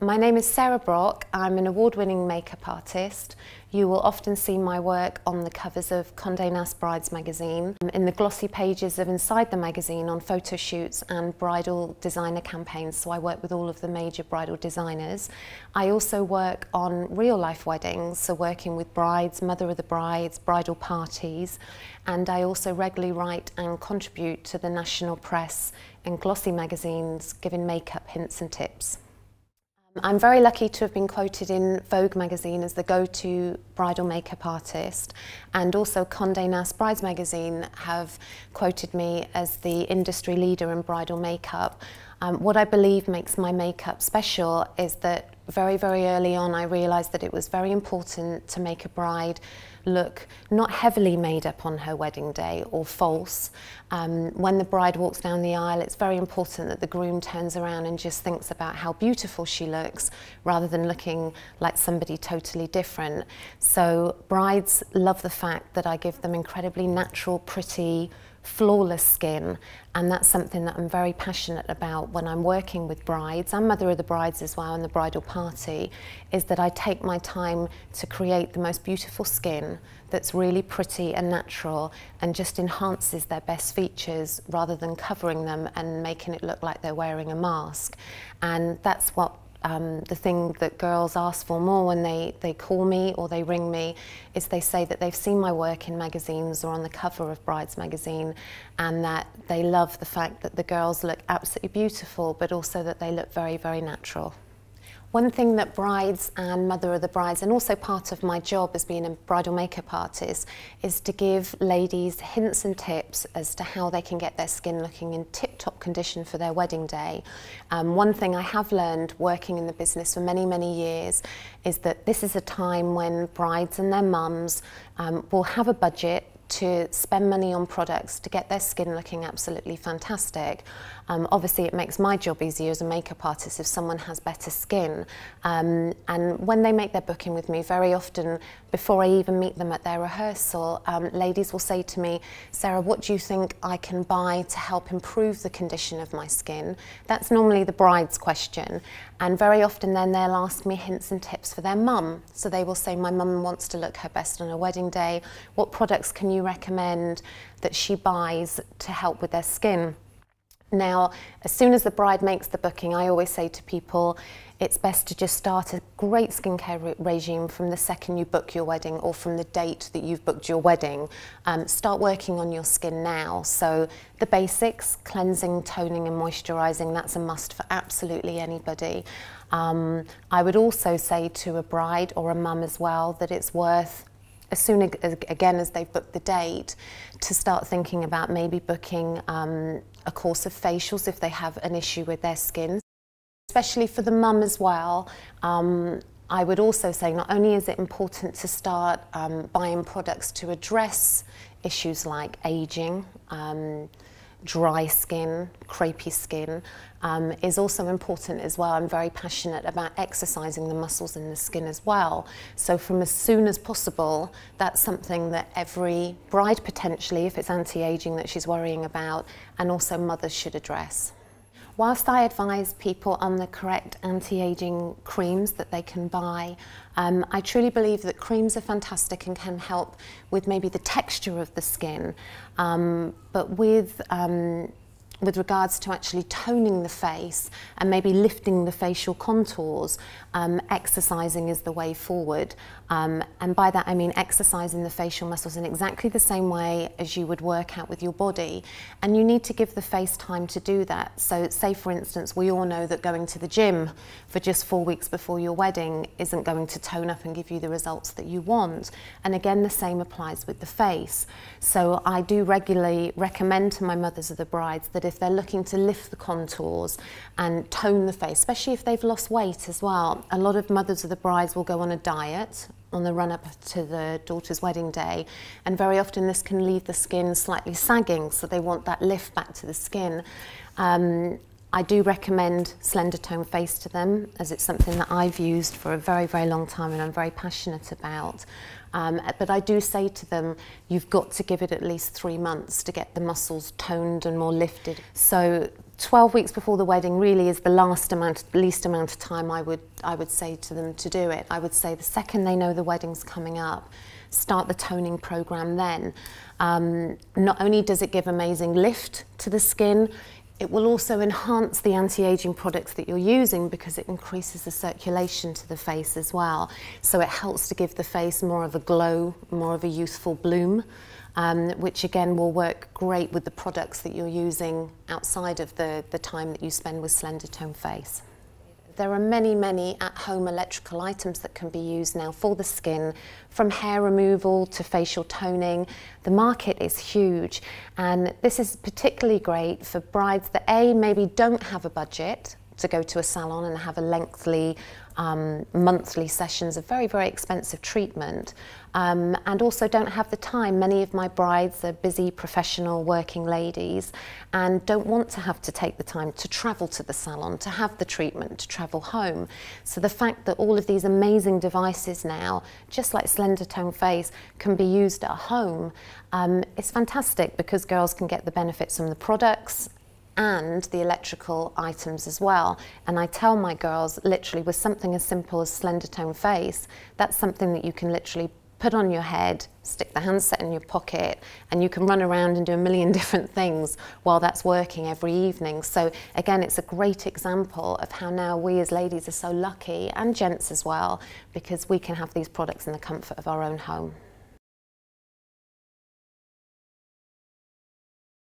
My name is Sarah Brock. I'm an award-winning makeup artist. You will often see my work on the covers of Conde Nast Brides magazine, in the glossy pages of inside the magazine on photo shoots and bridal designer campaigns, so I work with all of the major bridal designers. I also work on real-life weddings, so working with brides, mother of the brides, bridal parties, and I also regularly write and contribute to the national press and glossy magazines, giving makeup hints and tips. I'm very lucky to have been quoted in Vogue magazine as the go-to bridal makeup artist, and also Conde Nast Brides magazine have quoted me as the industry leader in bridal makeup. What I believe makes my makeup special is that very, very early on I realised that it was very important to make a bride look not heavily made up on her wedding day or false. When the bride walks down the aisle, it's very important that the groom turns around and just thinks about how beautiful she looks rather than looking like somebody totally different. So brides love the fact that I give them incredibly natural, pretty, flawless skin, and that's something that I'm very passionate about when I'm working with brides and mother of the brides as well in the bridal party, is that I take my time to create the most beautiful skin that's really pretty and natural and just enhances their best features rather than covering them and making it look like they're wearing a mask. And that's what the thing that girls ask for more when they call me or they ring me is they say that they've seen my work in magazines or on the cover of Brides magazine, and that they love the fact that the girls look absolutely beautiful, but also that they look very, very natural. One thing that brides and mother of the brides, and also part of my job as being a bridal makeup artist, is to give ladies hints and tips as to how they can get their skin looking in tip-top condition for their wedding day. One thing I have learned working in the business for many, many years is that this is a time when brides and their mums will have a budget to spend money on products to get their skin looking absolutely fantastic. Obviously it makes my job easier as a makeup artist if someone has better skin. And when they make their booking with me, very often before I even meet them at their rehearsal, ladies will say to me, Sarah, what do you think I can buy to help improve the condition of my skin? That's normally the bride's question. And very often then they'll ask me hints and tips for their mum. So they will say, my mum wants to look her best on her wedding day. What products can you recommend that she buys to help with their skin? Now, as soon as the bride makes the booking, I always say to people, it's best to just start a great skincare regime from the second you book your wedding or from the date that you've booked your wedding. Start working on your skin now. So the basics, cleansing, toning and moisturising, that's a must for absolutely anybody. I would also say to a bride or a mum as well that it's worth, as soon again as they've booked the date, to start thinking about maybe booking a course of facials if they have an issue with their skin. Especially for the mum as well, I would also say not only is it important to start buying products to address issues like ageing, dry skin, crepey skin, is also important as well. I'm very passionate about exercising the muscles in the skin as well. So from as soon as possible, that's something that every bride potentially, if it's anti-aging that she's worrying about, and also mothers should address. Whilst I advise people on the correct anti-aging creams that they can buy, I truly believe that creams are fantastic and can help with maybe the texture of the skin, but with regards to actually toning the face and maybe lifting the facial contours, exercising is the way forward. And by that I mean exercising the facial muscles in exactly the same way as you would work out with your body. And you need to give the face time to do that. So say for instance, we all know that going to the gym for just 4 weeks before your wedding isn't going to tone up and give you the results that you want. And again, the same applies with the face. So I do regularly recommend to my mothers of the brides that if they're looking to lift the contours and tone the face, especially if they've lost weight as well. A lot of mothers of the brides will go on a diet on the run-up to the daughter's wedding day, and very often this can leave the skin slightly sagging, so they want that lift back to the skin. I do recommend Slendertone face to them, as it's something that I've used for a very, very long time and I'm very passionate about. But I do say to them, you've got to give it at least 3 months to get the muscles toned and more lifted. So 12 weeks before the wedding really is the least amount of time I would say to them to do it. I would say the second they know the wedding's coming up, start the toning program then. Not only does it give amazing lift to the skin, it will also enhance the anti-aging products that you're using because it increases the circulation to the face as well. So it helps to give the face more of a glow, more of a youthful bloom, which again will work great with the products that you're using outside of the time that you spend with Slendertone Face. There are many, many at-home electrical items that can be used now for the skin, from hair removal to facial toning. The market is huge, and this is particularly great for brides that maybe don't have a budget to go to a salon and have a lengthy monthly sessions of very, very expensive treatment, and also don't have the time. Many of my brides are busy professional working ladies and don't want to have to take the time to travel to the salon, to have the treatment, to travel home. So the fact that all of these amazing devices now, just like Slendertone Face, can be used at home is fantastic, because girls can get the benefits from the products and the electrical items as well. And I tell my girls, literally, with something as simple as Slendertone Face, that's something that you can literally put on your head, stick the handset in your pocket, and you can run around and do a million different things while that's working every evening. So again, it's a great example of how now we as ladies are so lucky, and gents as well, because we can have these products in the comfort of our own home.